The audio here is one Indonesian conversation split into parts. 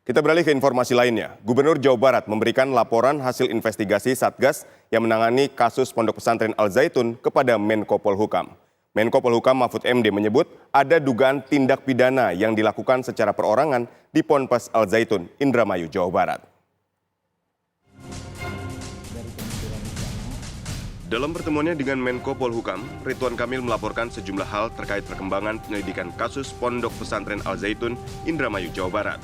Kita beralih ke informasi lainnya. Gubernur Jawa Barat memberikan laporan hasil investigasi Satgas yang menangani kasus Pondok Pesantren Al Zaitun kepada Menko Polhukam. Menko Polhukam Mahfud MD menyebut ada dugaan tindak pidana yang dilakukan secara perorangan di Ponpes Al Zaitun, Indramayu, Jawa Barat. Dalam pertemuannya dengan Menko Polhukam, Ridwan Kamil melaporkan sejumlah hal terkait perkembangan penyelidikan kasus Pondok Pesantren Al Zaitun, Indramayu, Jawa Barat.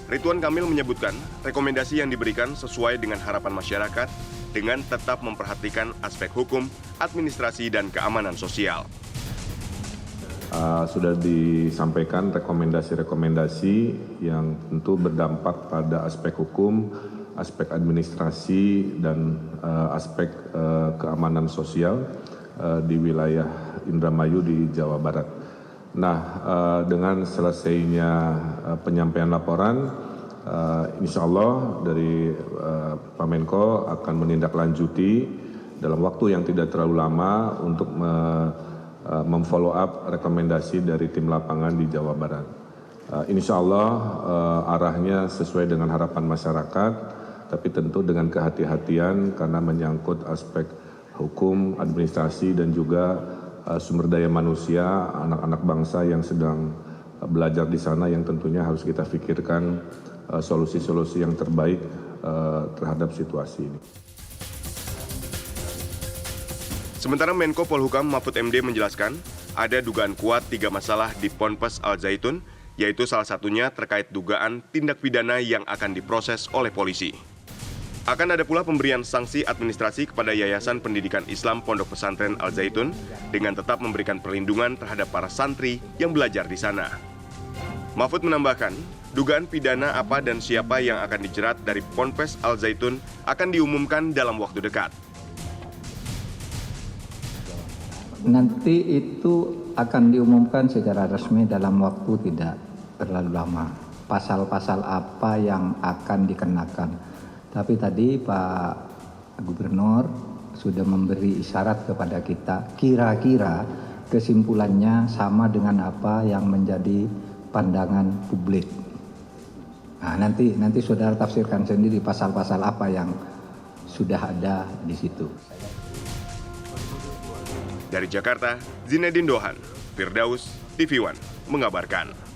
Ridwan Kamil menyebutkan rekomendasi yang diberikan sesuai dengan harapan masyarakat dengan tetap memperhatikan aspek hukum, administrasi, dan keamanan sosial. Sudah disampaikan rekomendasi-rekomendasi yang tentu berdampak pada aspek hukum, aspek administrasi, dan aspek keamanan sosial di wilayah Indramayu di Jawa Barat. Nah, dengan selesainya penyampaian laporan, insya Allah dari Pak Menko akan menindaklanjuti dalam waktu yang tidak terlalu lama untuk memfollow up rekomendasi dari tim lapangan di Jawa Barat. Insya Allah arahnya sesuai dengan harapan masyarakat, tapi tentu dengan kehati-hatian karena menyangkut aspek hukum, administrasi, dan juga sumber daya manusia, anak-anak bangsa yang sedang belajar di sana yang tentunya harus kita pikirkan solusi-solusi yang terbaik terhadap situasi ini. Sementara Menko Polhukam Mahfud MD menjelaskan ada dugaan kuat 3 masalah di Ponpes Al Zaitun, yaitu salah satunya terkait dugaan tindak pidana yang akan diproses oleh polisi. Akan ada pula pemberian sanksi administrasi kepada Yayasan Pendidikan Islam Pondok Pesantren Al Zaitun dengan tetap memberikan perlindungan terhadap para santri yang belajar di sana. Mahfud menambahkan, dugaan pidana apa dan siapa yang akan dijerat dari Ponpes Al Zaitun akan diumumkan dalam waktu dekat. Nanti itu akan diumumkan secara resmi dalam waktu tidak terlalu lama. Pasal-pasal apa yang akan dikenakan. Tapi tadi Pak Gubernur sudah memberi isyarat kepada kita, kira-kira kesimpulannya sama dengan apa yang menjadi pandangan publik. Nah, nanti saudara tafsirkan sendiri pasal-pasal apa yang sudah ada di situ. Dari Jakarta, Zinedine Dohan, Firdaus, TV One mengabarkan.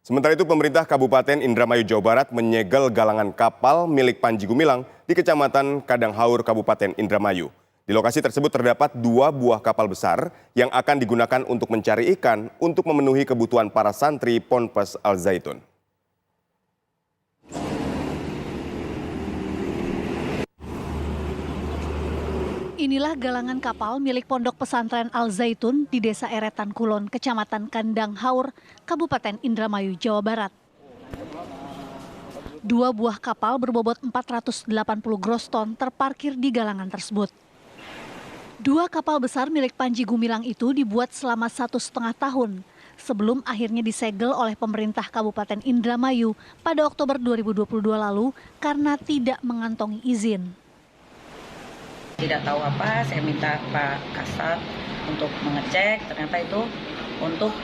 Sementara itu, pemerintah Kabupaten Indramayu, Jawa Barat menyegel galangan kapal milik Panji Gumilang di Kecamatan Kadanghaur, Kabupaten Indramayu. Di lokasi tersebut terdapat 2 buah kapal besar yang akan digunakan untuk mencari ikan untuk memenuhi kebutuhan para santri Ponpes Al Zaitun. Inilah galangan kapal milik Pondok Pesantren Al Zaitun di Desa Eretan Kulon, Kecamatan Kadanghaur, Kabupaten Indramayu, Jawa Barat. 2 buah kapal berbobot 480 gross ton terparkir di galangan tersebut. 2 kapal besar milik Panji Gumilang itu dibuat selama 1,5 tahun sebelum akhirnya disegel oleh pemerintah Kabupaten Indramayu pada Oktober 2022 lalu karena tidak mengantongi izin. Tidak tahu apa, saya minta Pak Kasat untuk mengecek, ternyata itu untuk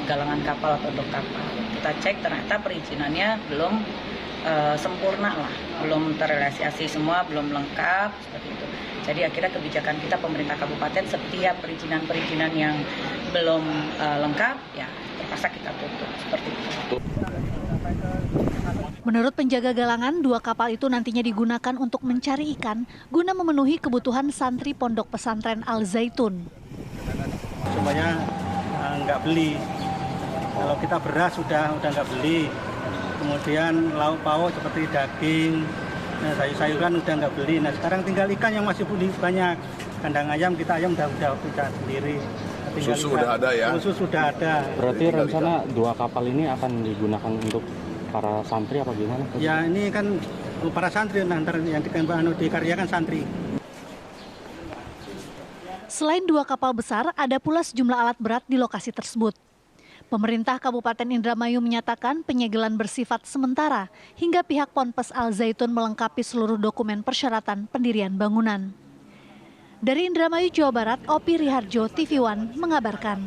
galangan kapal atau dok kapal. Kita cek ternyata perizinannya belum sempurna lah, belum terrealisasi semua, belum lengkap, seperti itu. Jadi akhirnya kebijakan kita pemerintah kabupaten setiap perizinan-perizinan yang belum lengkap, ya terpaksa kita tutup, seperti itu. Menurut penjaga galangan, 2 kapal itu nantinya digunakan untuk mencari ikan guna memenuhi kebutuhan santri Pondok Pesantren Al Zaitun. Semuanya nggak beli. Kalau kita beras sudah nggak beli. Kemudian lauk pauk seperti daging, sayur-sayuran udah nggak beli. Nah sekarang tinggal ikan yang masih beli banyak. Kandang ayam kita ayam udah sendiri. Susu udah ada ya? Susu sudah ada. Berarti rencana 2 kapal ini akan digunakan untuk para santri apa gimana? Ya ini kan para santri, nanti yang dikaryakan santri. Selain 2 kapal besar, ada pula sejumlah alat berat di lokasi tersebut. Pemerintah Kabupaten Indramayu menyatakan penyegelan bersifat sementara hingga pihak Ponpes Al Zaitun melengkapi seluruh dokumen persyaratan pendirian bangunan. Dari Indramayu, Jawa Barat, Opi Riharjo, TV One mengabarkan.